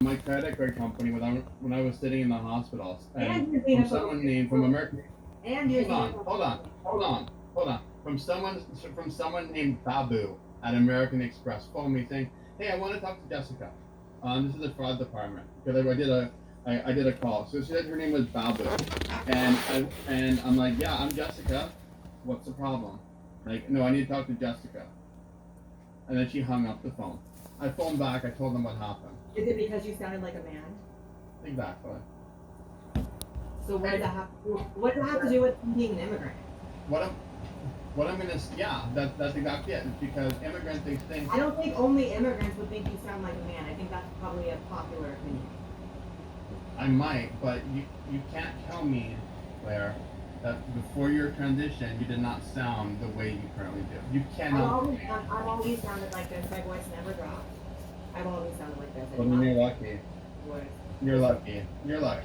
my credit card company when I was sitting in the hospital, and And you're from xenophobic. someone named from American. And you're Hold on. From someone named Babu at American Express phoned me saying, "Hey, I want to talk to Jessica. This is the fraud department because I did a call." So she said her name was Babu, and I'm like, "Yeah, I'm Jessica. What's the problem?" Like, "No, I need to talk to Jessica." And then she hung up the phone. I phoned back. I told them what happened. Is it because you sounded like a man? Exactly. So what does that have? What does that have to do with being an immigrant? What I'm gonna that's exactly it. It's because immigrants they think I don't think only immigrants would think you sound like a man. I think that's probably a popular opinion. I might, but you can't tell me, Claire, that before your transition you did not sound the way you currently do. You cannot. I've always sounded like this. My voice never dropped. I've always sounded like this. Well, then you're lucky. Voice. You're lucky. You're lucky.